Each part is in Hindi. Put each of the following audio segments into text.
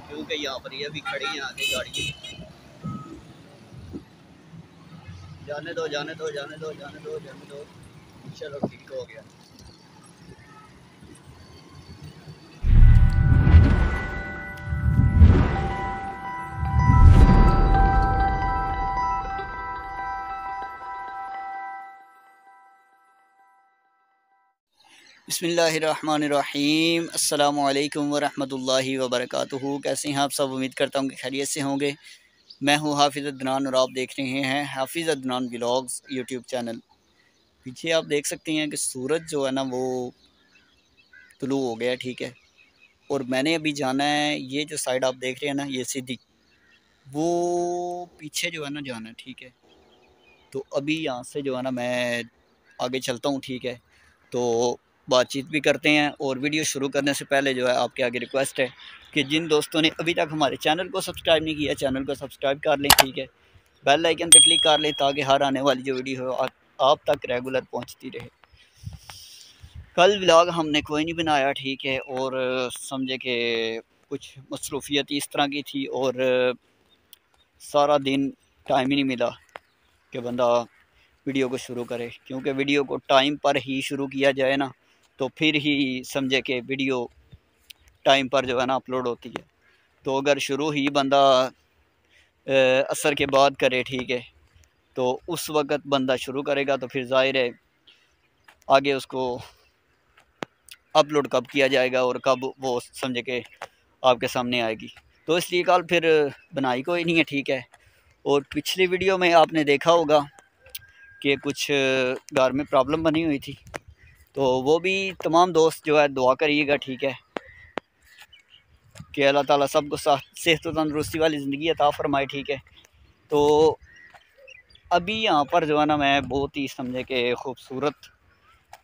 क्योंकि यहाँ पर ये भी खड़ी हैं आगे गाड़ी। जाने दो जाने दो जाने दो जाने दो जाने दो। चलो ठीक हो गया। बिस्मिल्लाहिर्रहमानिर्रहीम। अस्सलामु अलैकुम वरहमतुल्लाहि वबरकातुहू। कैसे हैं आप सब? उम्मीद करता हूँ कि खैरियत से होंगे। मैं हूँ हाफिज़ अदनान और आप देख रहे हैं हाफिज़ अदनान व्लॉग्स यूट्यूब चैनल। पीछे आप देख सकते हैं कि सूरज जो है ना वो तुलू हो गया, ठीक है। और मैंने अभी जाना है, ये जो साइड आप देख रहे हैं ना, ये सीधी वो पीछे जो है ना जाना है, ठीक है। तो अभी यहाँ से जो है ना मैं आगे चलता हूँ, ठीक है। तो बातचीत भी करते हैं। और वीडियो शुरू करने से पहले जो है आपके आगे रिक्वेस्ट है कि जिन दोस्तों ने अभी तक हमारे चैनल को सब्सक्राइब नहीं किया, चैनल को सब्सक्राइब कर लें, ठीक है। बेल आइकन पर क्लिक कर लें ताकि हर आने वाली जो वीडियो है आप तक रेगुलर पहुंचती रहे। कल व्लॉग हमने कोई नहीं बनाया, ठीक है। और समझे कि कुछ मसरूफियत इस तरह की थी और सारा दिन टाइम ही नहीं मिला कि बंदा वीडियो को शुरू करे। क्योंकि वीडियो को टाइम पर ही शुरू किया जाए ना तो फिर ही समझे कि वीडियो टाइम पर जो है ना अपलोड होती है। तो अगर शुरू ही बंदा असर के बाद करे, ठीक है, तो उस वक़्त बंदा शुरू करेगा तो फिर ज़ाहिर है आगे उसको अपलोड कब किया जाएगा और कब वो समझे कि आपके सामने आएगी। तो इसलिए कल फिर बनाई कोई नहीं है, ठीक है। और पिछली वीडियो में आपने देखा होगा कि कुछ घर में प्रॉब्लम बनी हुई थी, तो वो भी तमाम दोस्त जो है दुआ करिएगा, ठीक है, कि अल्लाह ताला सबको सेहत व तंदरुस्ती वाली ज़िंदगी अता फरमाए, ठीक है। तो अभी यहाँ पर जो है ना मैं बहुत ही समझे कि खूबसूरत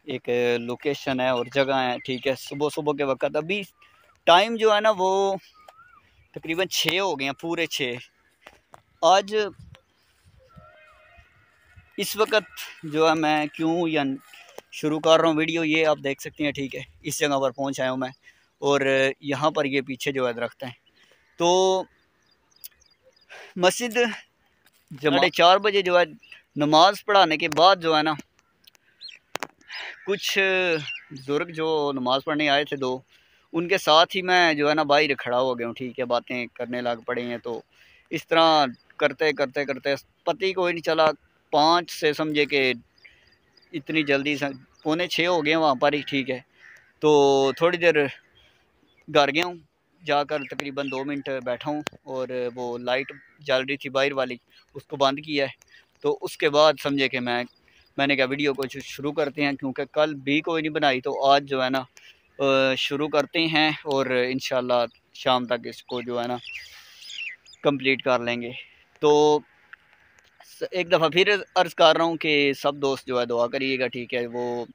एक लोकेशन है और जगह है, ठीक है। सुबह सुबह के वक्त अभी टाइम जो है ना वो तकरीबन 6 हो गए हैं, पूरे 6। आज इस वक्त जो है मैं क्यों या शुरू कर रहा हूँ वीडियो, ये आप देख सकते हैं, ठीक है। इस जगह पर पहुँच आया हूँ मैं और यहाँ पर ये पीछे जो है दरख्त हैं। तो मस्जिद 4:30 जो है नमाज पढ़ाने के बाद जो है ना कुछ बुजुर्ग जो नमाज पढ़ने आए थे, 2, उनके साथ ही मैं जो है ना बाहर खड़ा हो गया हूँ, ठीक है। बातें करने लग पड़े हैं। तो इस तरह करते करते करते पता ही कोई नहीं चला 5 से समझे कि इतनी जल्दी 5:45 हो गए वहाँ पर ही, ठीक है। तो थोड़ी देर घर गया हूँ, जाकर तकरीबन 2 मिनट बैठा हूँ और वो लाइट जल रही थी बाहर वाली, उसको बंद किया है। तो उसके बाद समझे कि मैंने कहा वीडियो को शुरू करते हैं, क्योंकि कल भी कोई नहीं बनाई। तो आज जो है ना शुरू करते हैं और इंशाल्लाह शाम तक इसको जो है ना कंप्लीट कर लेंगे। तो एक दफ़ा फिर अर्ज़ कर रहा हूँ कि सब दोस्त जो है दुआ करिएगा, ठीक है। वो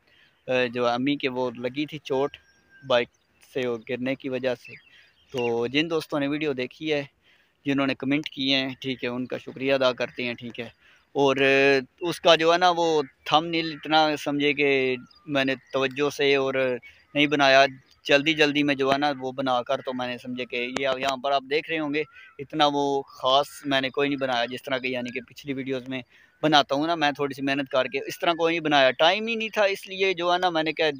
जो अम्मी के वो लगी थी चोट बाइक से गिरने की वजह से। तो जिन दोस्तों ने वीडियो देखी है, जिन्होंने कमेंट किए हैं, ठीक है, उनका शुक्रिया अदा करते हैं, ठीक है। और उसका जो है ना वो थंबनेल इतना समझे कि मैंने तवज्जो से और नहीं बनाया, जल्दी जल्दी में जो है ना वो बनाकर, तो मैंने समझे कि ये यहाँ पर आप देख रहे होंगे, इतना वो ख़ास मैंने कोई नहीं बनाया जिस तरह के यानी कि पिछली वीडियोस में बनाता हूँ ना मैं, थोड़ी सी मेहनत करके। इस तरह कोई नहीं बनाया, टाइम ही नहीं था, इसलिए जो है ना मैंने क्या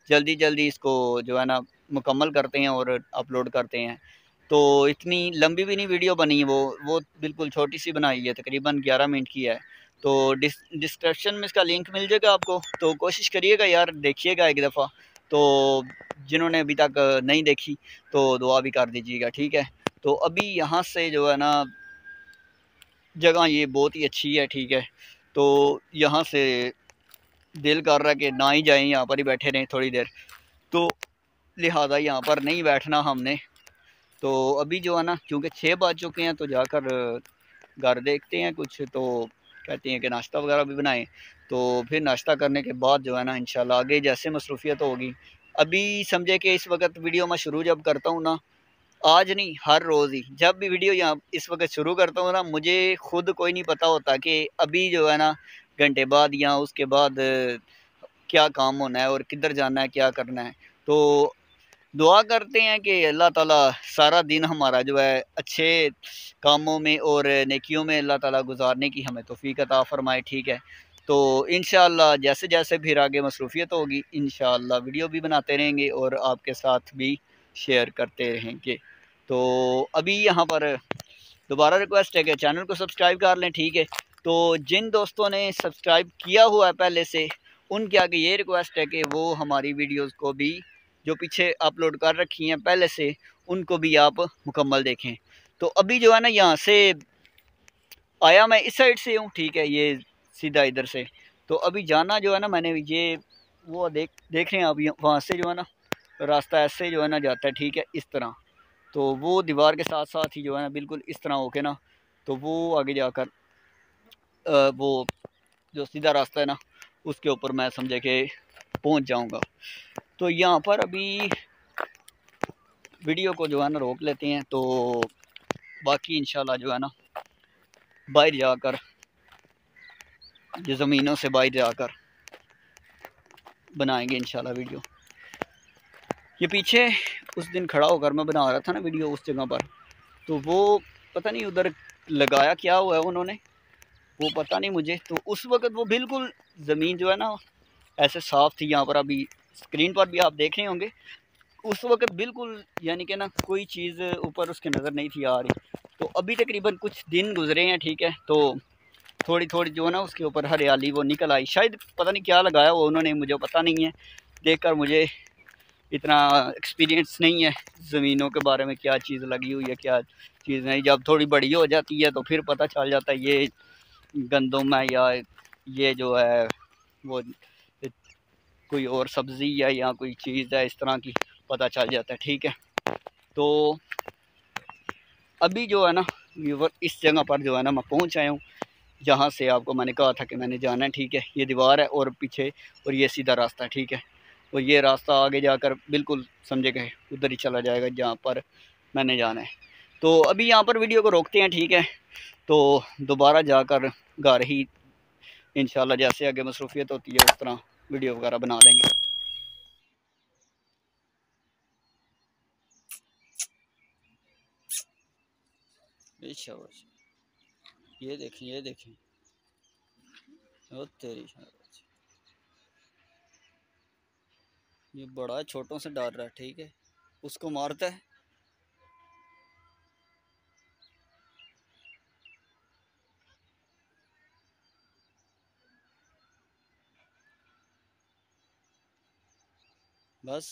जल्दी जल्दी इसको जो है ना मुकम्मल करते हैं और अपलोड करते हैं। तो इतनी लंबी भी नहीं वीडियो बनी, वो बिल्कुल छोटी सी बनाई है, तकरीबन 11 मिनट की है। तो डिस्क्रिप्शन में इसका लिंक मिल जाएगा आपको, तो कोशिश करिएगा यार, देखिएगा एक दफ़ा। तो जिन्होंने अभी तक नहीं देखी तो दुआ भी कर दीजिएगा, ठीक है। तो अभी यहाँ से जो है ना जगह ये बहुत ही अच्छी है, ठीक है। तो यहाँ से दिल कर रहा है कि ना ही जाएं, यहाँ पर ही बैठे रहें थोड़ी देर, तो लिहाजा यहाँ पर नहीं बैठना हमने। तो अभी जो है ना क्योंकि 6 बज चुके हैं, तो जाकर घर देखते हैं कुछ, तो कहते हैं कि नाश्ता वगैरह भी बनाएं। तो फिर नाश्ता करने के बाद जो है ना इंशाल्लाह आगे जैसे मसरूफियत होगी। अभी समझे कि इस वक्त वीडियो मैं शुरू जब करता हूँ ना, आज नहीं हर रोज़ ही जब भी वीडियो यहाँ इस वक्त शुरू करता हूँ ना, मुझे खुद कोई नहीं पता होता कि अभी जो है ना घंटे बाद या उसके बाद क्या काम होना है और किधर जाना है, क्या करना है। तो दुआ करते हैं कि अल्लाह ताला सारा दिन हमारा जो है अच्छे कामों में और नेकियों में अल्लाह ताला गुजारने की हमें तौफीक अता फरमाए, ठीक है। तो इंशाअल्लाह जैसे जैसे फिर आगे मसरूफियत होगी इंशाअल्लाह वीडियो भी बनाते रहेंगे और आपके साथ भी शेयर करते रहेंगे। तो अभी यहाँ पर दोबारा रिक्वेस्ट है कि चैनल को सब्सक्राइब कर लें, ठीक है। तो जिन दोस्तों ने सब्सक्राइब किया हुआ है पहले से, उनके आगे ये रिक्वेस्ट है कि वो हमारी वीडियोस को भी जो पीछे अपलोड कर रखी हैं पहले से, उनको भी आप मुकम्मल देखें। तो अभी जो है ना यहाँ से आया मैं इस साइड से हूँ, ठीक है, ये सीधा इधर से। तो अभी जाना जो है ना मैंने ये वो देख रहे हैं अभी वहाँ से जो है ना रास्ता ऐसे जो है ना जाता है, ठीक है, इस तरह। तो वो दीवार के साथ साथ ही जो है ना बिल्कुल इस तरह होके ना, तो वो आगे जाकर वो जो सीधा रास्ता है ना उसके ऊपर मैं समझे कि पहुंच जाऊंगा। तो यहाँ पर अभी वीडियो को जो है ना रोक लेते हैं, तो बाकी इंशाल्लाह जो है ना बाहर जाकर ये ज़मीनों से बाहर जाकर बनाएंगे इंशाल्लाह वीडियो। ये पीछे उस दिन खड़ा होकर मैं बना रहा था ना वीडियो उस जगह पर, तो वो पता नहीं उधर लगाया क्या हुआ है उन्होंने, वो पता नहीं मुझे। तो उस वक़्त वो बिल्कुल ज़मीन जो है ना ऐसे साफ़ थी। यहाँ पर अभी स्क्रीन पर भी आप देख रहे होंगे, उस वक़्त बिल्कुल यानी कि ना कोई चीज़ ऊपर उसके नज़र नहीं थी आ रही। तो अभी तकरीबन कुछ दिन गुजरे हैं, ठीक है, तो थोड़ी थोड़ी जो है ना उसके ऊपर हरियाली वो निकल आई। शायद पता नहीं क्या लगाया वो उन्होंने, मुझे पता नहीं है, देखकर मुझे इतना एक्सपीरियंस नहीं है ज़मीनों के बारे में, क्या चीज़ लगी हुई है क्या चीज़ नहीं। जब थोड़ी बड़ी हो जाती है तो फिर पता चल जाता है ये गंदम है या ये जो है वो कोई और सब्ज़ी है या कोई चीज़ है, इस तरह की पता चल जाता है, ठीक है। तो अभी जो है ना इस जगह पर जो है ना मैं पहुंच आया हूँ, जहाँ से आपको मैंने कहा था कि मैंने जाना है, ठीक है। ये दीवार है और पीछे और ये सीधा रास्ता है, ठीक है। और ये रास्ता आगे जाकर बिल्कुल समझे गए उधर ही चला जाएगा जहाँ पर मैंने जाना है। तो अभी यहाँ पर वीडियो को रोकते हैं, ठीक है। तो दोबारा जाकर घर ही इंशाल्लाह जैसे आगे मसरूफियत होती है उस तरह वीडियो वगैरह बना लेंगे। ये देखें, ये देखें, ओ तेरी शाबाश, ये बड़ा छोटों से डर रहा है, ठीक है, उसको मारता है। बस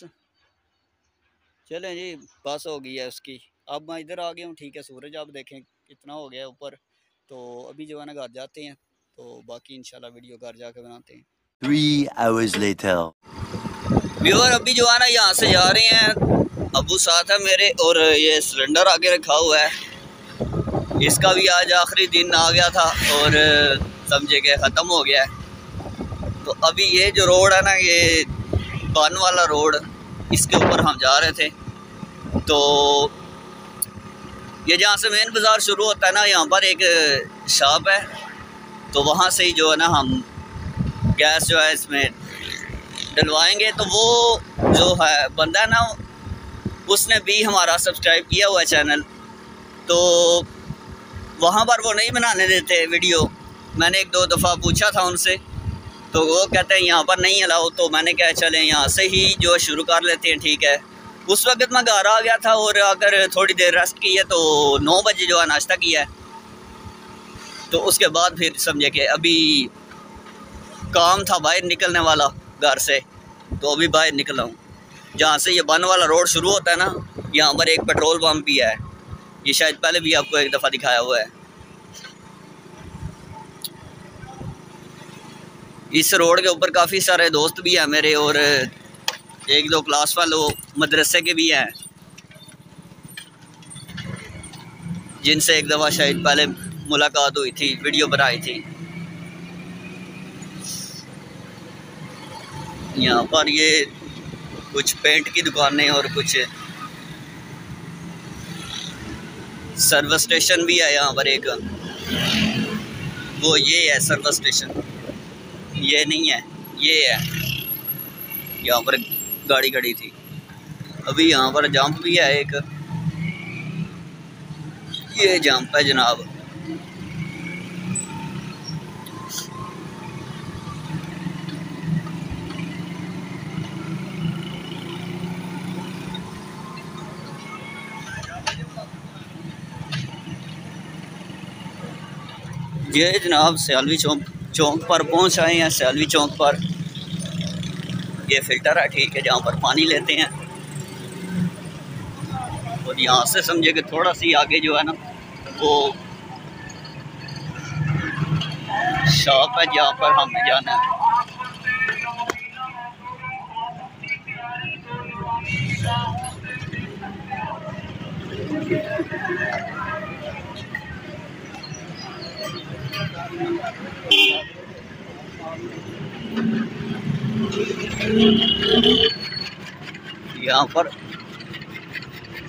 चलें जी, बस हो गई है उसकी। अब मैं इधर आ गया हूँ, ठीक है। सूरज आप देखें कितना हो गया ऊपर। तो अभी जो है ना घर जाते हैं, तो बाकी इंशाल्लाह वीडियो घर जाकर बनाते हैं। 3 hours later. व्यूअर अभी जो है ना यहाँ से जा रहे हैं, अबू साथ है मेरे, और ये सिलेंडर आगे रखा हुआ है, इसका भी आज आखिरी दिन आ गया था और समझे कि ख़त्म हो गया है। तो अभी ये जो रोड है ना, ये बन वाला रोड, इसके ऊपर हम जा रहे थे। तो ये जहाँ से मेन बाज़ार शुरू होता है ना, यहाँ पर एक शॉप है, तो वहाँ से ही जो है ना हम गैस जो है इसमें डलवाएंगे। तो वो जो है बंदा है ना, उसने भी हमारा सब्सक्राइब किया हुआ है चैनल, तो वहाँ पर वो नहीं बनाने देते वीडियो। मैंने 1-2 दफ़ा पूछा था उनसे, तो वो कहते हैं यहाँ पर नहीं अलाउ। तो मैंने कहा चलें यहाँ से ही जो शुरू कर लेते हैं, ठीक है। उस वक्त मैं घर आ गया था और अगर थोड़ी देर रेस्ट की है, तो 9 बजे जो है नाश्ता किया है। तो उसके बाद फिर समझे कि अभी काम था बाहर निकलने वाला घर से, तो अभी बाहर निकला हूँ। जहाँ से ये बन वाला रोड शुरू होता है ना, यहाँ पर एक पेट्रोल पंप भी है, ये शायद पहले भी आपको एक दफ़ा दिखाया हुआ है। इस रोड के ऊपर काफ़ी सारे दोस्त भी हैं मेरे, और 1-2 क्लास वालों मदरसे के भी हैं, जिनसे एक दफ़ा शायद पहले मुलाकात हुई थी, वीडियो बनाई थी। यहाँ पर ये कुछ पेंट की दुकानें और कुछ सर्विस स्टेशन भी है यहाँ पर एक, वो ये है सर्विस स्टेशन, ये नहीं है, ये है। यहाँ पर गाड़ी खड़ी थी। अभी यहाँ पर जंप भी है एक, ये जंप है जनाब। ये जनाब सियालवी चौक पर पहुंच आए हैं। सियालवी चौक पर ये फिल्टर है, ठीक है, जहाँ पर पानी लेते हैं। और यहाँ से समझे कि थोड़ा सी आगे जो है ना वो शॉप है जहाँ पर हमें जाना है। यहाँ पर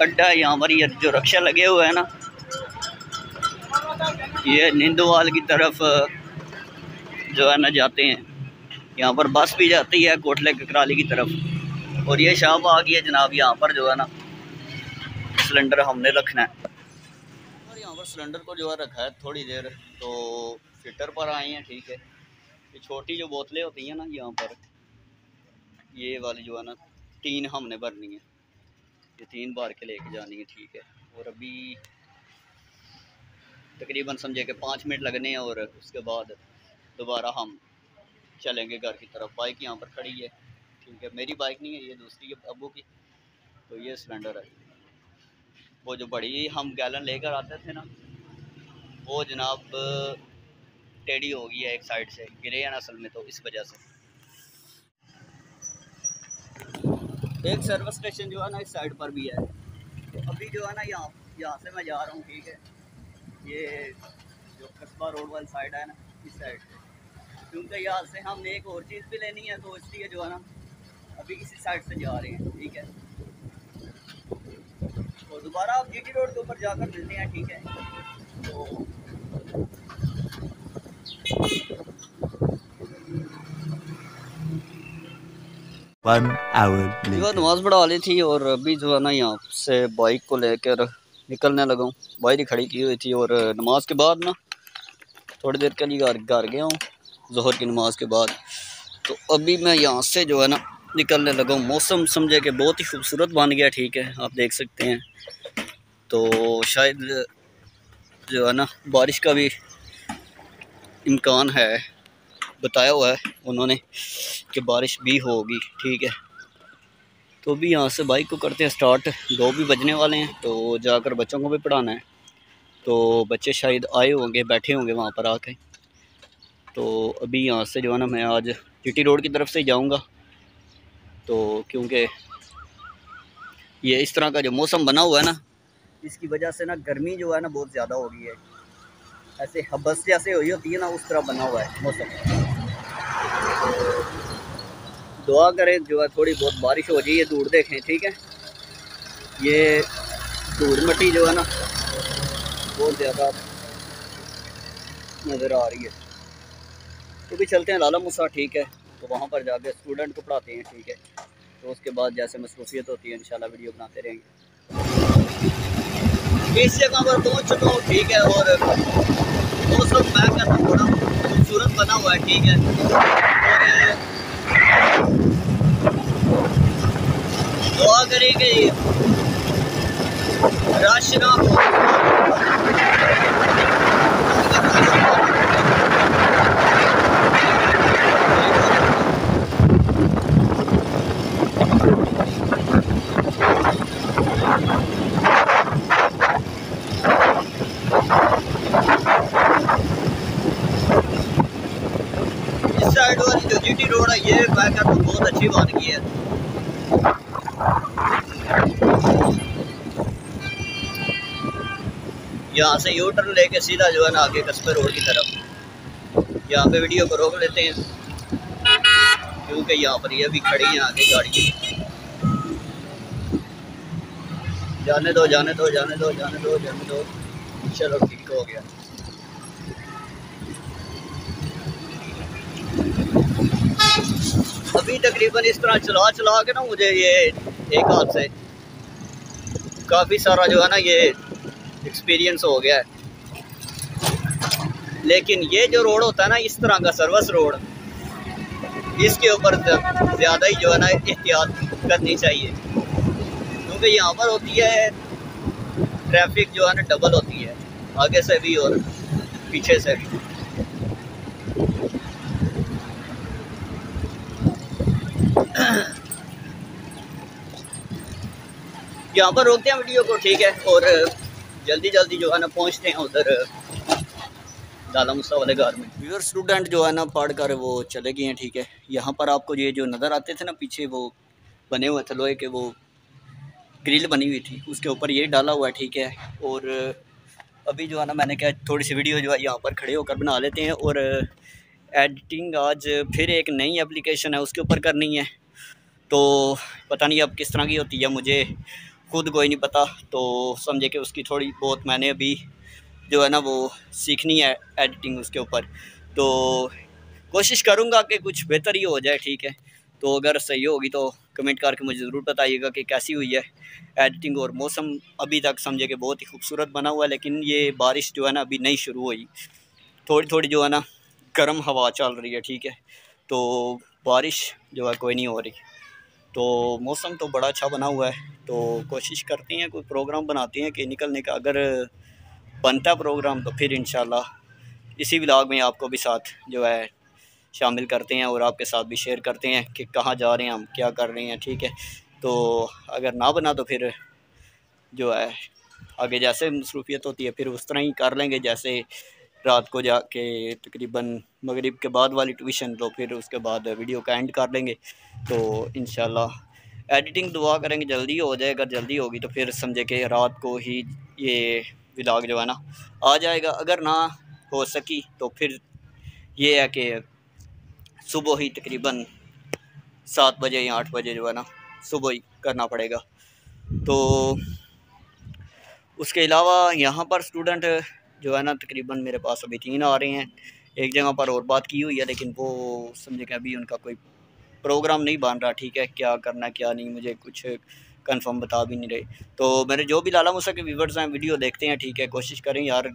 अड्डा है, यहाँ पर ये जो रक्षा लगे हुए हैं ना, ये निंदवाल की तरफ जो है ना जाते हैं। यहाँ पर बस भी जाती है कोटले कराली की तरफ। और ये शॉप आ गई है जनाब। यहाँ पर जो है ना सिलेंडर हमने रखना है, और यहाँ पर सिलेंडर को जो है रखा है थोड़ी देर। तो फिल्टर पर आए हैं, ठीक है। ये छोटी जो बोतलें होती हैं ना, यहाँ पर ये वाली जो है ना 3 हमने भरनी है। ये 3 बार के लेके जानी है, ठीक है। और अभी तकरीबन समझे कि 5 मिनट लगने हैं और उसके बाद दोबारा हम चलेंगे घर की तरफ। बाइक यहाँ पर खड़ी है, ठीक है। मेरी बाइक नहीं है, ये दूसरी है अब्बू की। तो ये सिलेंडर है, वो जो बड़ी हम गैलन लेकर आते थे ना, वो जनाब टेढ़ी हो गई है एक साइड से, गिरे हैं असल में, तो इस वजह से। एक सर्विस स्टेशन जो है ना इस साइड पर भी है। तो अभी जो है ना यहाँ से मैं जा रहा हूँ, ठीक है। ये जो कस्बा रोड वाली साइड है ना, इस साइड से, क्योंकि यहाँ से हमने एक और चीज़ भी लेनी है, तो इसलिए जो है ना अभी इसी साइड से जा रहे हैं, ठीक है। तो दोबारा आप जीटी रोड के ऊपर जाकर मिलते हैं, ठीक है। तो नमाज पढ़ा ली थी और अभी जो है ना यहाँ से बाइक को लेकर निकलने लगा हूँ। बाइक खड़ी की हुई थी और नमाज के बाद ना थोड़ी देर के लिए घर गया हूँ, ज़ोहर की नमाज के बाद। तो अभी मैं यहाँ से जो है ना निकलने लगा हूँ। मौसम समझे कि बहुत ही खूबसूरत बन गया, ठीक है, आप देख सकते हैं। तो शायद जो है ना बारिश का भी इम्कान है, बताया हुआ है उन्होंने कि बारिश भी होगी, ठीक है। तो भी यहाँ से बाइक को करते हैं स्टार्ट। 2 भी बजने वाले हैं, तो जाकर बच्चों को भी पढ़ाना है। तो बच्चे शायद आए होंगे, बैठे होंगे वहाँ पर आके। तो अभी यहाँ से जो है ना मैं आज जीटी रोड की तरफ से ही जाऊँगा। तो क्योंकि ये इस तरह का जो मौसम बना हुआ है ना, इसकी वजह से ना गर्मी जो है ना बहुत ज़्यादा हो गई है। ऐसे हबस जैसे हुई होती है ना, उस तरह बना हुआ है मौसम। दुआ करें जो है थोड़ी बहुत बारिश हो जाए, धूड़ देखें, ठीक है। ये धूड़ मिट्टी जो है ना बहुत ज़्यादा नज़र आ रही है। तो भी चलते हैं लाला मूसा, ठीक है। तो वहाँ पर जाके स्टूडेंट को पढ़ाते हैं, ठीक है। तो उसके बाद जैसे मसरूफियत होती है इंशाल्लाह वीडियो बनाते रहेंगे। इस जगह पर पहुँच चुका हूँ, ठीक है। और मौसम मैं कहता हूँ बड़ा खूबसूरत बना हुआ है, ठीक है। और दुआ करेंगे रश ना हो। इस साइड वाली जो जीटी रोड है, ये मैं कहता हूँ बहुत अच्छी बन गई है। यहाँ से यू टर्न लेके सीधा जो है ना आगे कस्बे रोड की तरफ। यहाँ पे वीडियो को रोक लेते हैं क्योंकि यहाँ पर ये भी खड़ी है आगे गाड़ी। जाने दो जाने दो जाने दो जाने दो जाने दो। चलो ठीक हो गया। अभी तकरीबन इस तरह चला के ना मुझे ये एक हाथ से काफ़ी सारा जो है ना ये एक्सपीरियंस हो गया है। लेकिन ये जो रोड होता है ना, इस तरह का सर्विस रोड, इसके ऊपर ज़्यादा ही जो है ना एहतियात करनी चाहिए, क्योंकि यहाँ पर होती है ट्रैफिक जो है ना डबल होती है, आगे से भी और पीछे से भी। यहाँ पर रोकते हैं वीडियो को, ठीक है, और जल्दी जल्दी जो है ना पहुँचते हैं उधर लाला मुसा वाले घर में। व्यूअर स्टूडेंट जो है ना पढ़ कर वो चले गए हैं, ठीक है। यहाँ पर आपको ये जो नज़र आते थे ना पीछे, वो बने हुए थे लोहे के, वो ग्रिल बनी हुई थी, उसके ऊपर ये डाला हुआ है, ठीक है। और अभी जो है ना मैंने क्या थोड़ी सी वीडियो जो है यहाँ पर खड़े होकर बना लेते हैं, और एडिटिंग आज फिर एक नई एप्लीकेशन है उसके ऊपर करनी है, तो पता नहीं अब किस तरह की होती है, मुझे खुद कोई नहीं पता। तो समझे कि उसकी थोड़ी बहुत मैंने अभी जो है ना वो सीखनी है एडिटिंग उसके ऊपर, तो कोशिश करूँगा कि कुछ बेहतर ही हो जाए, ठीक है। तो अगर सही होगी तो कमेंट करके मुझे ज़रूर बताइएगा कि कैसी हुई है एडिटिंग। और मौसम अभी तक समझे कि बहुत ही खूबसूरत बना हुआ है, लेकिन ये बारिश जो है ना अभी नहीं शुरू हुई, थोड़ी थोड़ी जो है ना गर्म हवा चल रही है, ठीक है। तो बारिश जो है कोई नहीं हो रही, तो मौसम तो बड़ा अच्छा बना हुआ है। तो कोशिश करते हैं कोई प्रोग्राम बनाते हैं कि निकलने का, अगर बनता प्रोग्राम तो फिर इंशाल्लाह इसी व्लॉग में आपको भी साथ जो है शामिल करते हैं, और आपके साथ भी शेयर करते हैं कि कहाँ जा रहे हैं हम, क्या कर रहे हैं, ठीक है। तो अगर ना बना तो फिर जो है आगे जैसे मसरूफियत होती है फिर उस तरह ही कर लेंगे, जैसे रात को जाके तकरीबन मगरिब के बाद वाली ट्यूशन, तो फिर उसके बाद वीडियो का एंड कर लेंगे। तो इंशाल्लाह एडिटिंग दुआ करेंगे जल्दी हो जाए, अगर जल्दी होगी तो फिर समझे कि रात को ही ये व्लॉग जो है ना आ जाएगा। अगर ना हो सकी तो फिर ये है कि सुबह ही तकरीबन 7 बजे या 8 बजे जो है ना सुबह ही करना पड़ेगा। तो उसके अलावा यहाँ पर स्टूडेंट जो है ना तकरीबन मेरे पास अभी 3 आ रहे हैं। एक जगह पर और बात की हुई है, लेकिन वो समझे कि अभी उनका कोई प्रोग्राम नहीं बन रहा, ठीक है। क्या करना क्या नहीं मुझे कुछ कंफर्म बता भी नहीं रहे। तो मेरे जो भी लाला मूसा के व्यूवर्स हैं वीडियो देखते हैं, ठीक है, कोशिश करें यार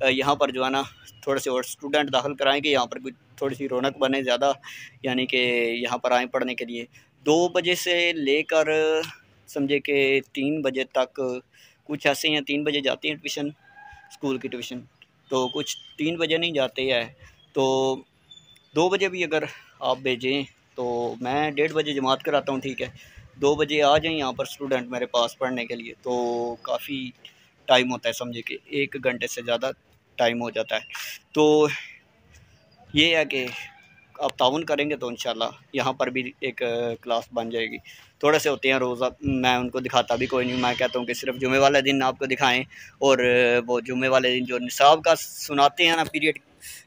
यहाँ पर जो है ना थोड़े से और स्टूडेंट दाखिल कराएं कि यहाँ पर कुछ थोड़ी सी रौनक बने ज़्यादा, यानी कि यहाँ पर आएँ पढ़ने के लिए। 2 बजे से लेकर समझे कि 3 बजे तक कुछ ऐसे हैं, 3 बजे जाती हैं ट्यूशन, स्कूल की ट्यूशन, तो कुछ 3 बजे नहीं जाते हैं। तो 2 बजे भी अगर आप भेजें तो मैं 1:30 बजे जमात कराता हूँ, ठीक है। 2 बजे आ जाएँ यहाँ पर स्टूडेंट मेरे पास पढ़ने के लिए, तो काफ़ी टाइम होता है, समझे कि 1 घंटे से ज़्यादा टाइम हो जाता है। तो ये है कि आप ताउन करेंगे तो इंशाल्लाह यहाँ पर भी एक क्लास बन जाएगी। थोड़े से होते हैं रोज़ा, मैं उनको दिखाता भी कोई नहीं, मैं कहता हूँ कि सिर्फ जुमे वाले दिन आपको दिखाएं, और वो जुमे वाले दिन जो निसाब का सुनाते हैं ना पीरियड,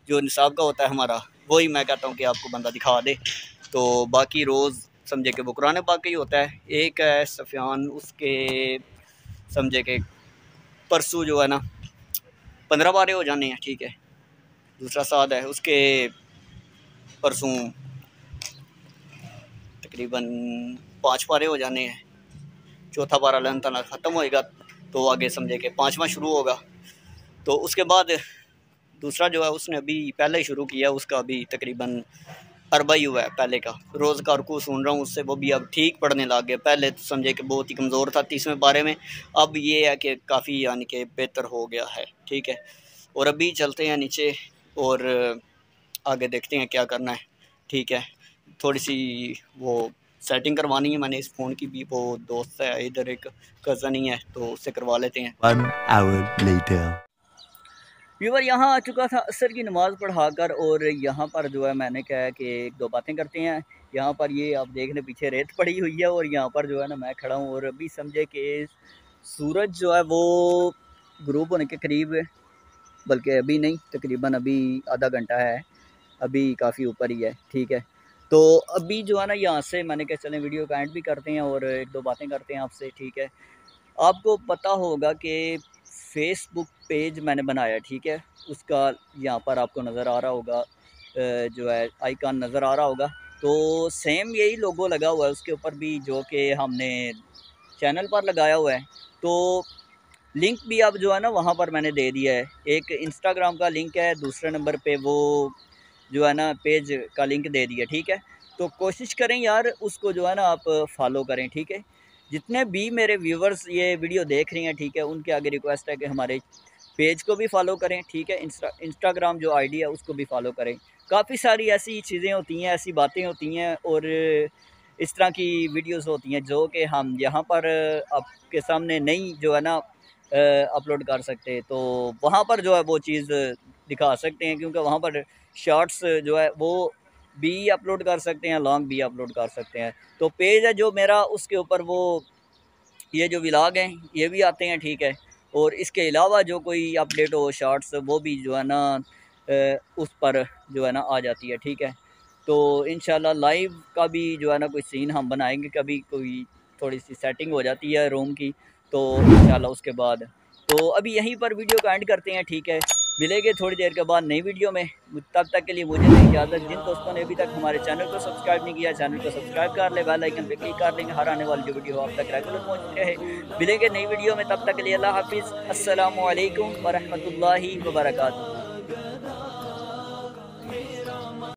जो निसाब का होता है हमारा, वही मैं कहता हूँ कि आपको बंदा दिखा दे। तो बाकी रोज़ समझे कि वो कुरान पाक ही होता है। एक है सफ़ियान, उसके समझे कि परसों जो है ना 15 पारे हो जाने हैं, ठीक है। दूसरा साद है, उसके परसों तकरीबन 5 पारे हो जाने हैं। चौथा पारा लन तना ख़त्म होएगा तो आगे समझे कि 5वां शुरू होगा। तो उसके बाद दूसरा जो है उसने अभी पहले ही शुरू किया, उसका अभी तकरीबन 40 ही हुआ है पहले का। रोज़ का रुकू सुन रहा हूँ उससे, वो भी अब ठीक पढ़ने लग गया। पहले तो समझे कि बहुत ही कमज़ोर था 30वें पारे में, अब ये है कि काफ़ी यानी कि बेहतर हो गया है, ठीक है। और अभी चलते हैं नीचे और आगे देखते हैं क्या करना है, ठीक है। थोड़ी सी वो सेटिंग करवानी है मैंने इस फ़ोन की भी, वो दोस्त है इधर एक कज़न ही है, तो उससे करवा लेते हैं। 1 hour later. व्यूवर यहाँ आ चुका था असर की नमाज़ पढ़ाकर, और यहाँ पर जो है मैंने कहा है कि 1-2 बातें करते हैं। यहाँ पर ये आप देख रहे पीछे रेत पड़ी हुई है, और यहाँ पर जो है ना मैं खड़ा हूँ, और अभी समझे कि सूरज जो है वो ग्रूप होने के करीब है, बल्कि अभी नहीं, तकरीबन अभी आधा घंटा है, अभी काफ़ी ऊपर ही है, ठीक है। तो अभी जो है ना यहाँ से मैंने कहा चलें वीडियो का एंड भी करते हैं और 1-2 बातें करते हैं आपसे, ठीक है। आपको पता होगा कि फेसबुक पेज मैंने बनाया, ठीक है। उसका यहाँ पर आपको नज़र आ रहा होगा, जो है आइकन नज़र आ रहा होगा, तो सेम यही लोगो लगा हुआ है उसके ऊपर भी, जो कि हमने चैनल पर लगाया हुआ है। तो लिंक भी अब जो है ना वहाँ पर मैंने दे दिया है। एक इंस्टाग्राम का लिंक है, दूसरे नंबर पे वो जो है ना पेज का लिंक दे दिया, ठीक है। तो कोशिश करें यार उसको जो है ना आप फॉलो करें, ठीक है। जितने भी मेरे व्यूवर्स ये वीडियो देख रहे हैं, ठीक है, उनके आगे रिक्वेस्ट है कि हमारे पेज को भी फॉलो करें, ठीक है। इंस्टाग्राम जो आईडी है उसको भी फॉलो करें। काफ़ी सारी ऐसी चीज़ें होती हैं, ऐसी बातें होती हैं और इस तरह की वीडियोस होती हैं जो कि हम यहाँ पर आपके सामने नहीं जो है ना अपलोड कर सकते। तो वहाँ पर जो है वो चीज़ दिखा सकते हैं, क्योंकि वहाँ पर शॉर्ट्स जो है वो भी अपलोड कर सकते हैं, लॉन्ग भी अपलोड कर सकते हैं। तो पेज है जो मेरा, उसके ऊपर वो ये जो व्लॉग हैं ये भी आते हैं, ठीक है। और इसके अलावा जो कोई अपडेट हो शॉर्ट्स वो भी जो है ना उस पर जो है ना आ जाती है, ठीक है। तो इंशाल्लाह लाइव का भी जो है ना कोई सीन हम बनाएंगे, कभी कोई थोड़ी सी सेटिंग हो जाती है रूम की, तो इंशाल्लाह उसके बाद। तो अभी यहीं पर वीडियो का एंड करते हैं, ठीक है। मिलेंगे थोड़ी देर के बाद नई वीडियो में। तब तक के लिए मुझे इजाज़त। जिन दोस्तों ने अभी तक हमारे चैनल को सब्सक्राइब नहीं किया, चैनल को सब्सक्राइब कर ले, बेल आइकन पे क्लिक कर लेंगे, हर आने वाली जो वीडियो आप तक रेगुलर पहुँच रहे। मिलेंगे नई वीडियो में, तब तक के लिए अल्लाह हाफिज़। अस्सलामु अलैकुम व रहमतुल्लाहि व बरकातुहू।